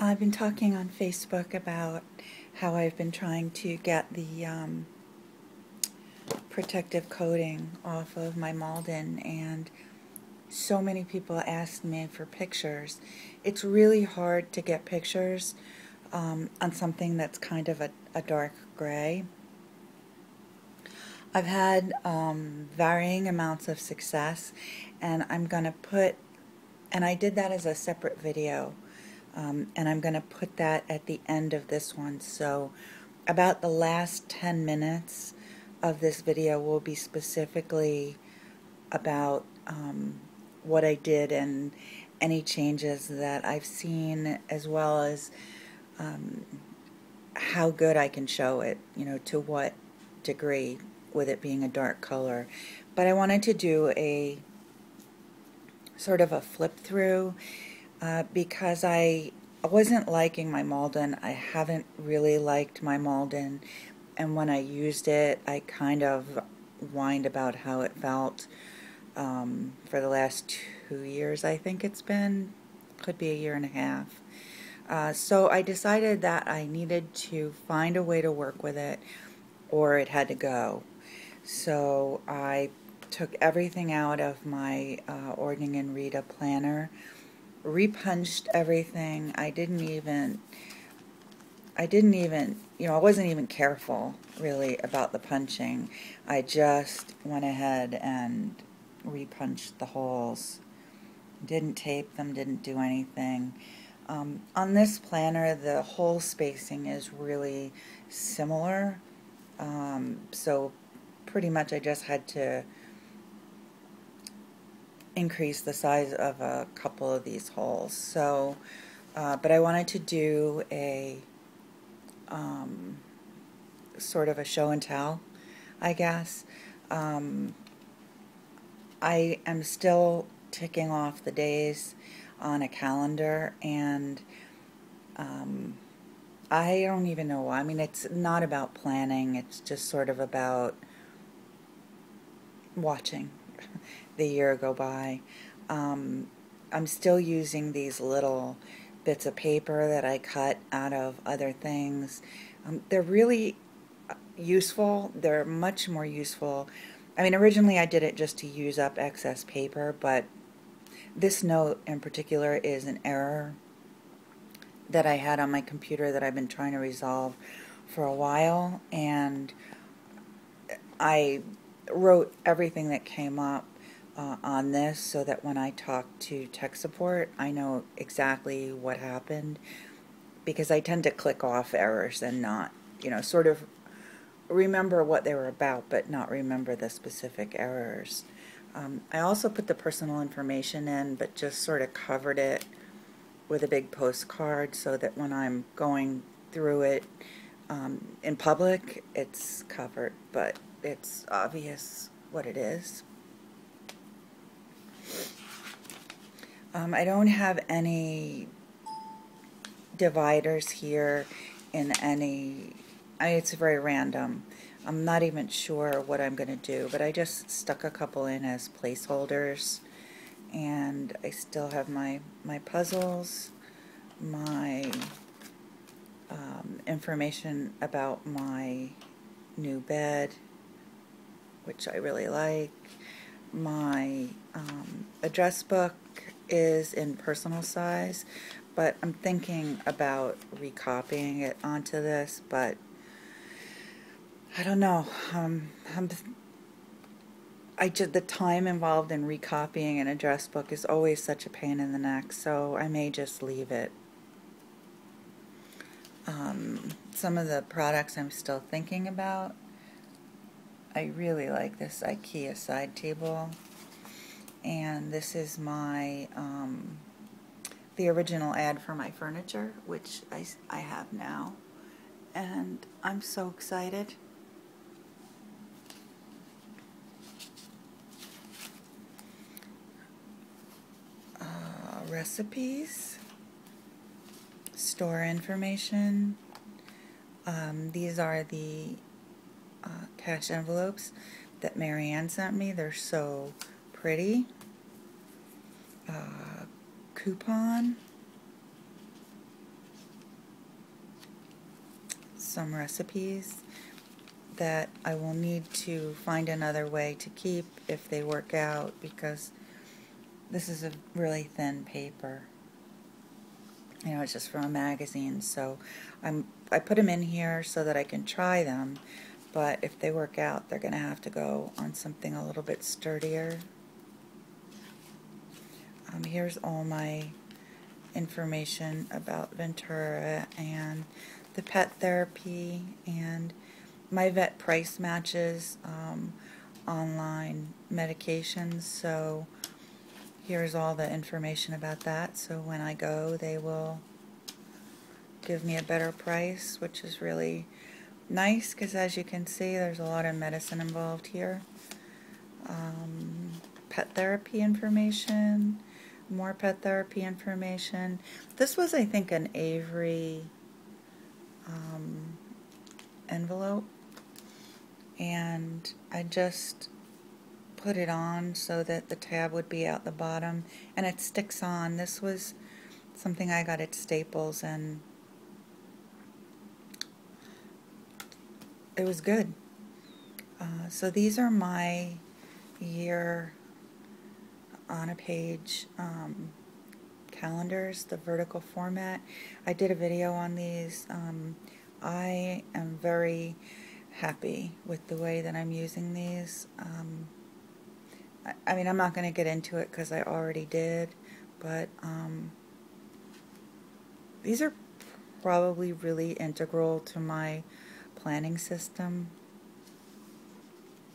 I've been talking on Facebook about how I've been trying to get the protective coating off of my Malden, and so many people asked me for pictures. It's really hard to get pictures on something that's kind of a dark gray. I've had varying amounts of success, and I'm going to put, and I did that as a separate video. And I'm going to put that at the end of this one. So about the last 10 minutes of this video will be specifically about what I did and any changes that I've seen, as well as how good I can show it, to what degree, with it being a dark color. But I wanted to do a sort of a flip through because I wasn't liking my Malden. I haven't really liked my Malden, and when I used it, I kind of whined about how it felt for the last 2 years, I think it's been. Could be a year and a half. So I decided that I needed to find a way to work with it, or it had to go. So I took everything out of my Ordning and Rita planner, repunched everything. I didn't even, I wasn't even careful really about the punching. I just went ahead and repunched the holes. Didn't tape them, didn't do anything. On this planner, the hole spacing is really similar. So pretty much I just had to increase the size of a couple of these holes. So, but I wanted to do a sort of a show and tell, I guess. I am still ticking off the days on a calendar, and I don't even know why. I mean, it's not about planning, it's just sort of about watching the year go by. I'm still using these little bits of paper that I cut out of other things. They're really useful. They're much more useful. I mean, originally I did it just to use up excess paper, but this note in particular is an error that I had on my computer that I've been trying to resolve for a while, and I wrote everything that came up on this so that when I talk to tech support, I know exactly what happened, because I tend to click off errors and not, sort of remember what they were about, but not remember the specific errors. I also put the personal information in, but just sort of covered it with a big postcard so that when I'm going through it in public, it's covered, but it's obvious what it is. I don't have any dividers here in any, it's very random. I'm not even sure what I'm going to do, but I just stuck a couple in as placeholders, and I still have my puzzles, my information about my new bed, which I really like. My address book is in personal size, but I'm thinking about recopying it onto this, but I don't know. The time involved in recopying an address book is always such a pain in the neck, so I may just leave it. Some of the products I'm still thinking about. I really like this IKEA side table, and this is my the original ad for my furniture, which I have now, and I'm so excited. Recipes, store information. These are the cash envelopes that Marianne sent me. They're so pretty. Coupon. some recipes that I will need to find another way to keep if they work out, because this is a really thin paper. You know, it's just from a magazine, so I put them in here so that I can try them, but if they work out, they're going to have to go on something a little bit sturdier. Here's all my information about Ventura and the pet therapy, and my vet price matches online medications, so here's all the information about that. So when I go, they will give me a better price, which is really nice, because as you can see, there's a lot of medicine involved here. Pet therapy information, more pet therapy information. This was, I think, an Avery envelope, and I just put it on so that the tab would be out the bottom, and it sticks on. This was something I got at Staples, and it was good. So these are my year on a page calendars, the vertical format. I did a video on these. I am very happy with the way that I'm using these. I mean, I'm not going to get into it because I already did, but these are probably really integral to my planning system,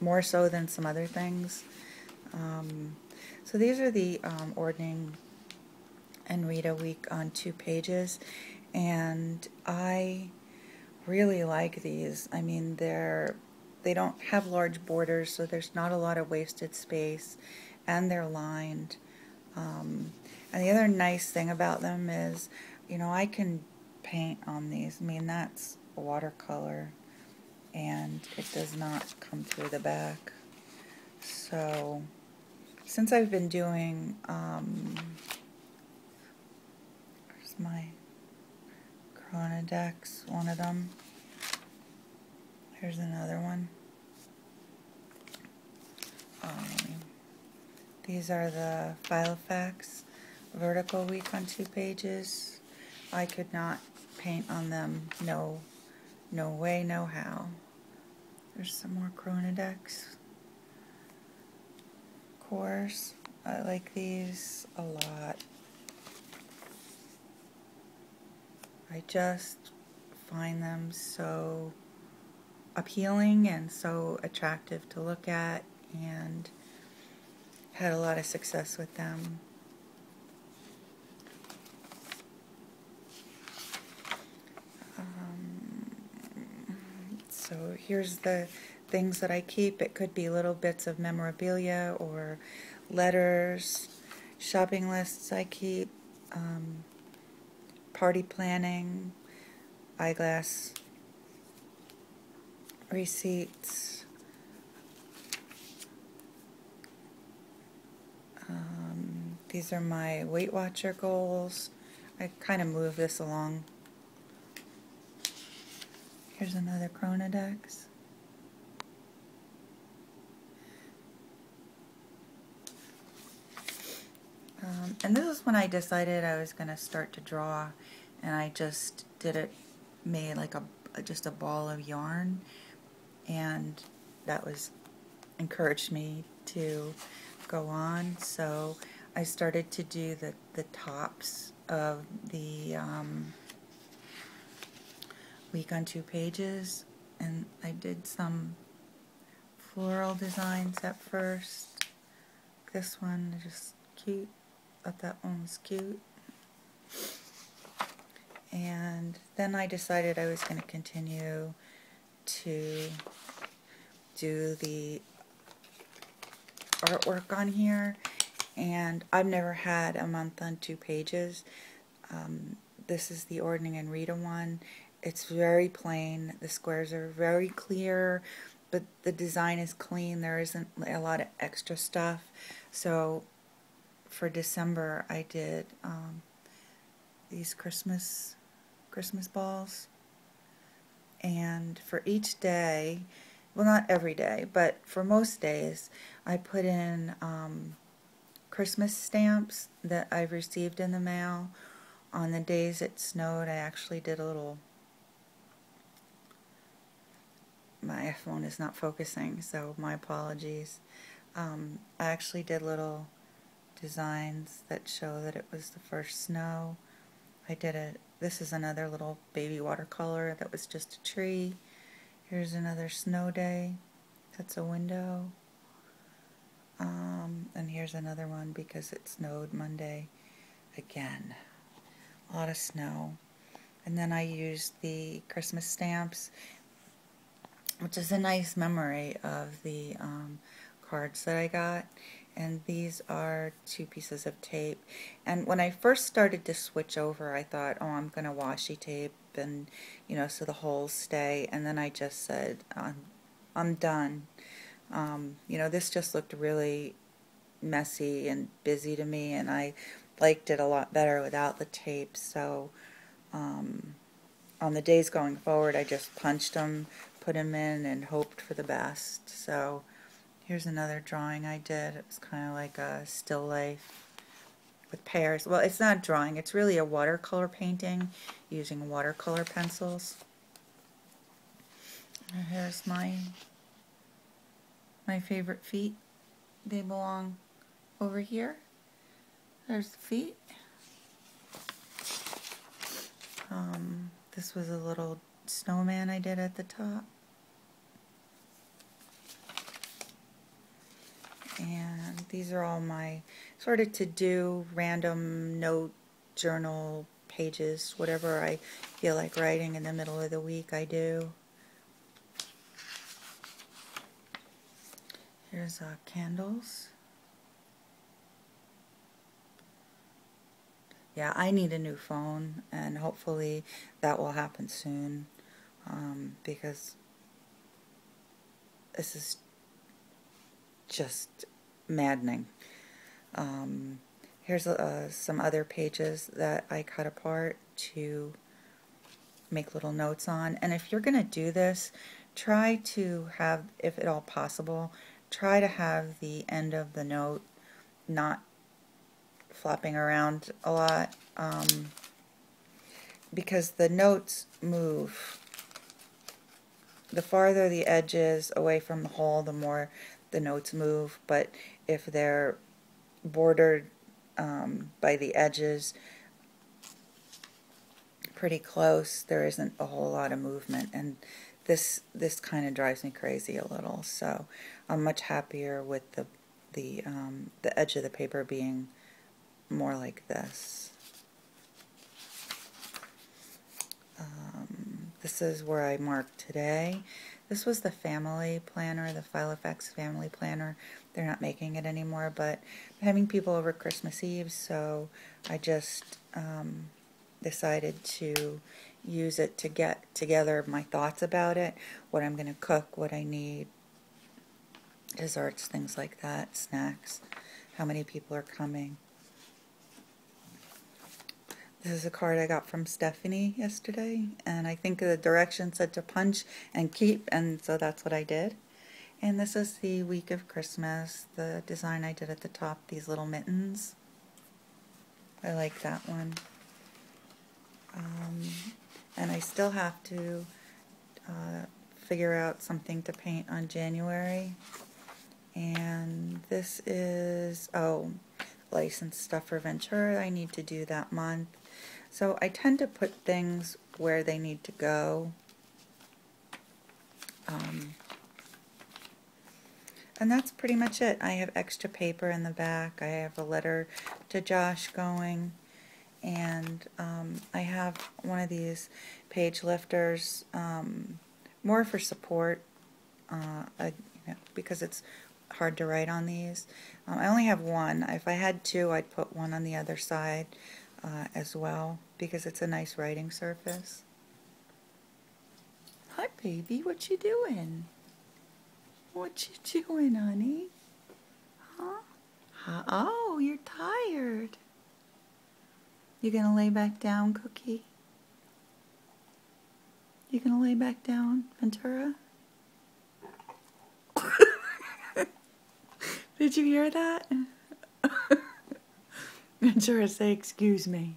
more so than some other things. So these are the Ordning and Read a Week on 2 pages, and I really like these. I mean, they don't have large borders, so there's not a lot of wasted space, and they're lined. And the other nice thing about them is, you know, I can paint on these. I mean, that's watercolor, and it does not come through the back. So since I've been doing, where's my Chronodex, one of them. Here's another one. These are the Filofax vertical week on 2 pages. I could not paint on them. No way, no how. There's some more Chronodex. Of course, I like these a lot. I just find them so appealing and so attractive to look at, and had a lot of success with them. So here's the things that I keep. It could be little bits of memorabilia or letters, shopping lists I keep, party planning, eyeglass receipts, these are my Weight Watcher goals. I kind of move this along. Here's another Chronodex. And this is when I decided I was going to start to draw, and I just made like just a ball of yarn, and that encouraged me to go on. So I started to do the tops of the week on 2 pages, and I did some floral designs at first. This one is just cute. Thought that one was cute. And then I decided I was going to continue to do the artwork on here, and I've never had a month on 2 pages. This is the Ordning and Rita one. It's very plain. The squares are very clear, but the design is clean. There isn't a lot of extra stuff. So for December, I did these Christmas balls, And for each day, well, not every day, but for most days, I put in Christmas stamps that I've received in the mail. On the days it snowed, I actually did a little, my phone is not focusing, so my apologies. I actually did little designs that show that it was the first snow. I did it. This is another little baby watercolor that was just a tree. Here's another snow day. That's a window. And here's another one because it snowed Monday again. A lot of snow. And then I used the Christmas stamps, which is a nice memory of the cards that I got. And these are 2 pieces of tape. And when I first started to switch over, I thought, oh, I'm going to washi tape and, you know, so the holes stay. And then I just said, I'm done. You know, this just looked really messy and busy to me, and I liked it a lot better without the tape. So on the days going forward, I just punched them, put them in, and hoped for the best. So here's another drawing I did. It was kind of like a still life with pears. Well, it's not a drawing. It's really a watercolor painting using watercolor pencils. And here's my favorite feet. They belong over here. There's the feet. This was a little snowman I did at the top. And these are all my sort of to-do, random note, journal pages, whatever I feel like writing in the middle of the week I do. Here's candles. Yeah, I need a new phone, and hopefully that will happen soon, because this is just maddening. Here's some other pages that I cut apart to make little notes on. And if you're going to do this, try to have, if at all possible, try to have the end of the note not flopping around a lot, because the notes move. The farther the edge is away from the hole, the more the notes move. But if they're bordered by the edges pretty close, there isn't a whole lot of movement, and this kind of drives me crazy a little. So I'm much happier with the edge of the paper being more like this. This is where I marked today. This was the family planner, the Filofax family planner. They're not making it anymore, but I'm having people over Christmas Eve, so I just decided to use it to get together my thoughts about it, what I'm going to cook, what I need, desserts, things like that, snacks, how many people are coming. This is a card I got from Stephanie yesterday, and I think the direction said to punch and keep, and so that's what I did. And this is the week of Christmas, the design I did at the top, these little mittens. I like that one. And I still have to figure out something to paint on January. And this is, oh, licensed stuff for Ventura. I need to do that month. So I tend to put things where they need to go. And that's pretty much it. I have extra paper in the back. I have a letter to Josh going. And I have one of these page lifters, more for support, because it's hard to write on these. I only have one. If I had two, I'd put one on the other side as well, because it's a nice writing surface. Hi, baby. What you doing? What you doing, honey? Huh? Oh, you're tired. You gonna lay back down, Cookie? You You gonna lay back down, Ventura? Did you hear that? Ventura, say excuse me.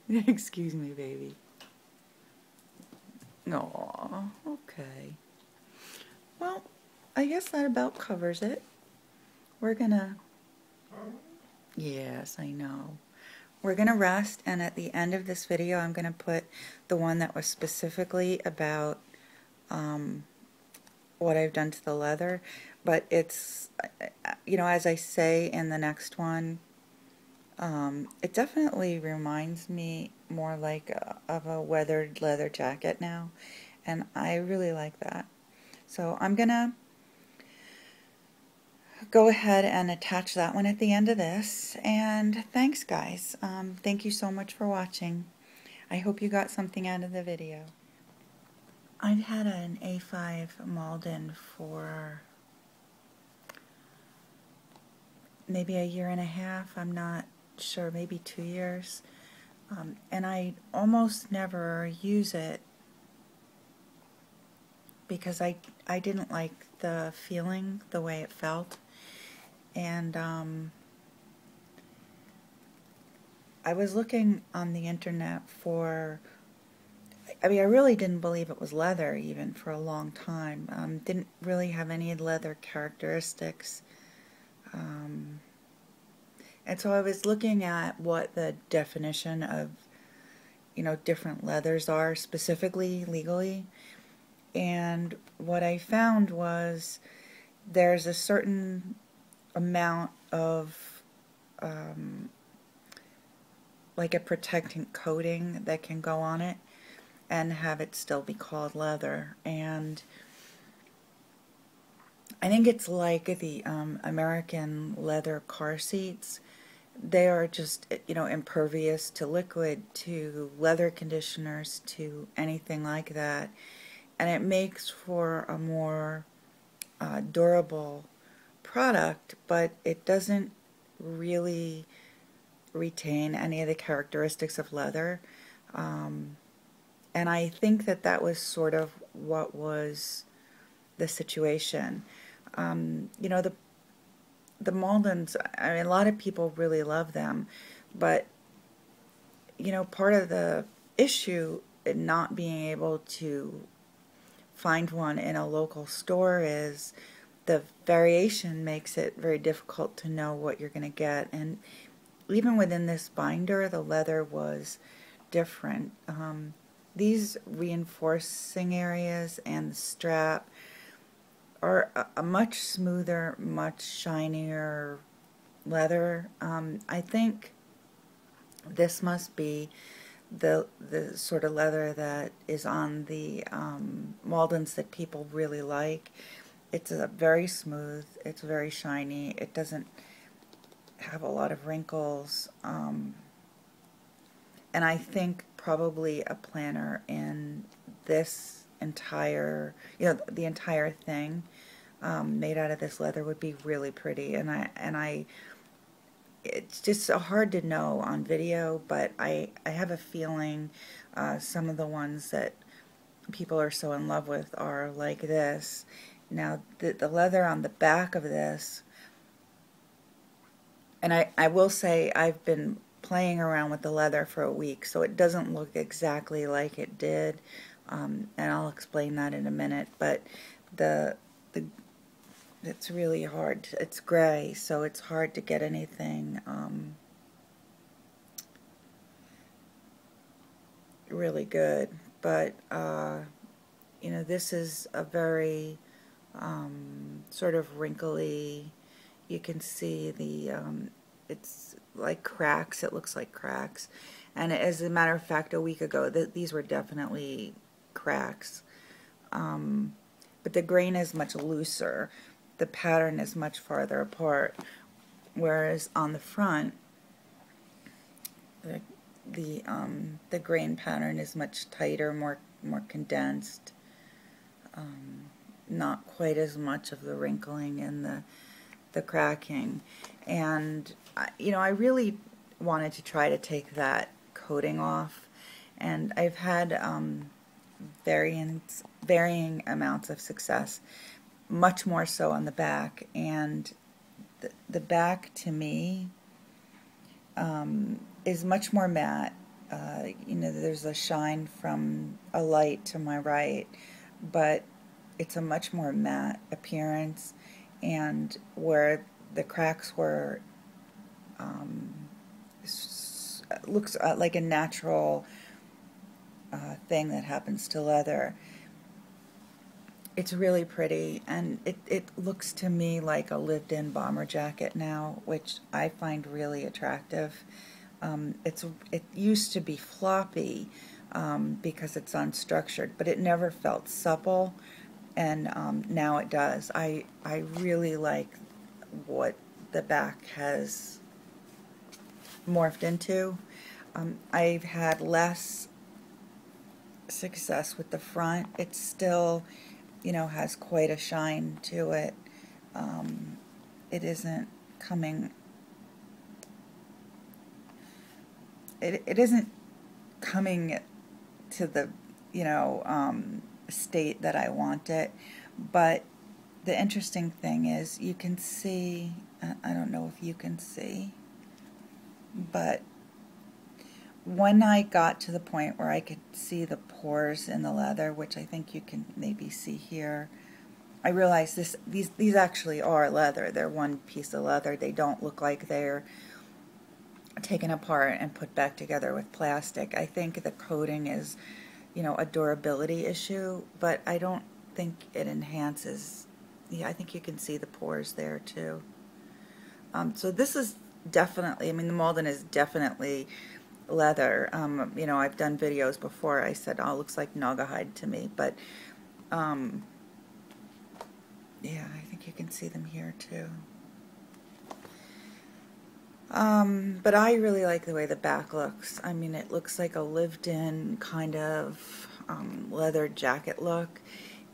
Excuse me, baby. Aw, okay. Well, I guess that about covers it. We're gonna... Yes, I know. We're gonna rest, and at the end of this video I'm gonna put the one that was specifically about what I've done to the leather, but it's, you know, as I say in the next one, it definitely reminds me more like of a weathered leather jacket now, and I really like that. So I'm gonna go ahead and attach that one at the end of this, and thanks guys. Thank you so much for watching. I hope you got something out of the video. I've had an A5 Malden for maybe a year and a half, I'm not sure, maybe 2 years, and I almost never use it because I didn't like the feeling, the way it felt, and I was looking on the internet for, I mean, I really didn't believe it was leather even for a long time. Didn't really have any leather characteristics. And so I was looking at what the definition of, you know, different leathers are specifically legally. And what I found was there's a certain amount of like a protectant coating that can go on it and have it still be called leather. And I think it's like the American leather car seats. They are just, you know, impervious to liquid, to leather conditioners, to anything like that. And it makes for a more durable product, but it doesn't really retain any of the characteristics of leather. And I think that that was sort of what was the situation. You know, the Maldens, I mean, a lot of people really love them, but, you know, part of the issue in not being able to find one in a local store is the variation makes it very difficult to know what you're going to get. And even within this binder, the leather was different. These reinforcing areas and the strap are a much smoother, much shinier leather. I think this must be the sort of leather that is on the Maldens that people really like. It's very smooth, it's very shiny, it doesn't have a lot of wrinkles, and I think probably a planner in this entire, you know, the entire thing made out of this leather would be really pretty. And I it's just so hard to know on video, but I have a feeling some of the ones that people are so in love with are like this. Now the leather on the back of this, and I will say I've been playing around with the leather for a week, so it doesn't look exactly like it did, and I'll explain that in a minute. But it's really hard. It's gray, so it's hard to get anything really good. But you know, this is a very sort of wrinkly. You can see the it's like cracks. It looks like cracks. And as a matter of fact, a week ago, these were definitely cracks. But the grain is much looser. The pattern is much farther apart. Whereas on the front, the grain pattern is much tighter, more condensed. Not quite as much of the wrinkling and the cracking. And you know, I really wanted to try to take that coating off, and I've had varying amounts of success, much more so on the back. And the back, to me, is much more matte. There's a shine from a light to my right, but it's a much more matte appearance, and where the cracks were, looks like a natural thing that happens to leather. It's really pretty, and it looks to me like a lived-in bomber jacket now, which I find really attractive. It used to be floppy because it's unstructured, but it never felt supple, and now it does. I really like what the back has morphed into. I've had less success with the front. It's still, has quite a shine to it. It isn't coming. It isn't coming to the state that I want it. But the interesting thing is, you can see. I don't know if you can see, but when I got to the point where I could see the pores in the leather, which I think you can maybe see here, I realized these actually are leather. They're one piece of leather. They don't look like they're taken apart and put back together with plastic. I think the coating is, a durability issue, but I don't think it enhances. Yeah, I think you can see the pores there too. So this is definitely, the Malden is definitely leather. I've done videos before. I said, oh, it looks like Naugahyde to me, but yeah, I think you can see them here too. But I really like the way the back looks. It looks like a lived-in kind of leather jacket look,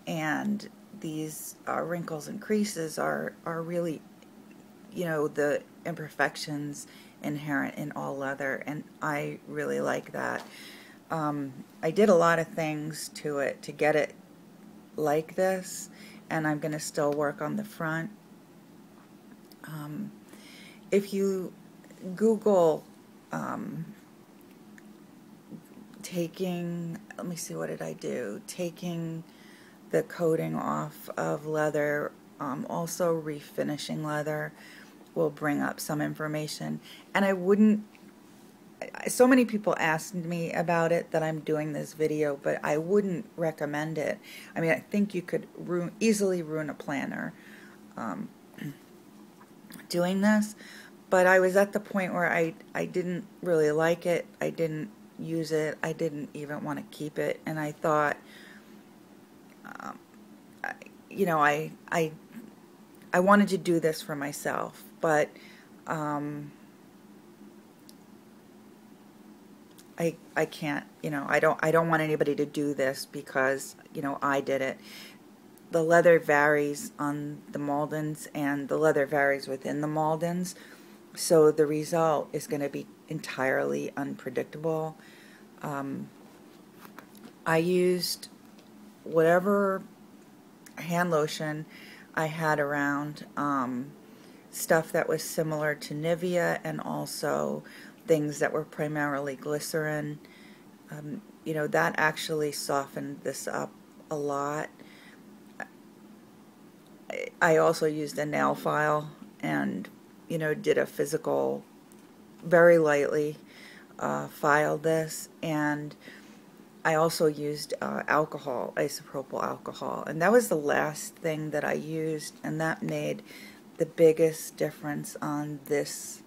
and these wrinkles and creases are really, the imperfections inherent in all leather, and I really like that. I did a lot of things to it to get it like this, and I'm going to still work on the front. If you Google let me see, what did I do? Taking the coating off of leather, also refinishing leather, will bring up some information. And I wouldn't, so many people asked me about it that I'm doing this video, but I wouldn't recommend it. I think you could easily ruin a planner doing this, but I was at the point where I didn't really like it. I didn't use it. I didn't even want to keep it, and I thought, I wanted to do this for myself, but I can't, I don't want anybody to do this because, I did it. The leather varies on the Maldens, and the leather varies within the Maldens, so the result is going to be entirely unpredictable. I used whatever hand lotion I had around, stuff that was similar to Nivea, and also things that were primarily glycerin. That actually softened this up a lot. I also used a nail file and, did a physical, very lightly filed this, and I also used alcohol, isopropyl alcohol, and that was the last thing that I used, and that made the biggest difference on this,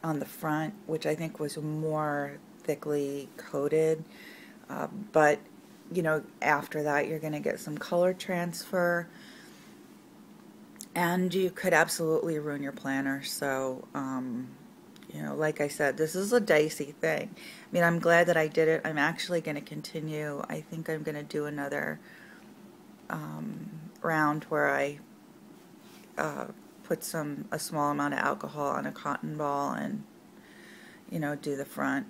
on the front, which I think was more thickly coated. But after that, you're going to get some color transfer, and you could absolutely ruin your planner. So like I said, this is a dicey thing. I'm glad that I did it. I'm actually going to continue. I think I'm going to do another round where I put a small amount of alcohol on a cotton ball and, do the front.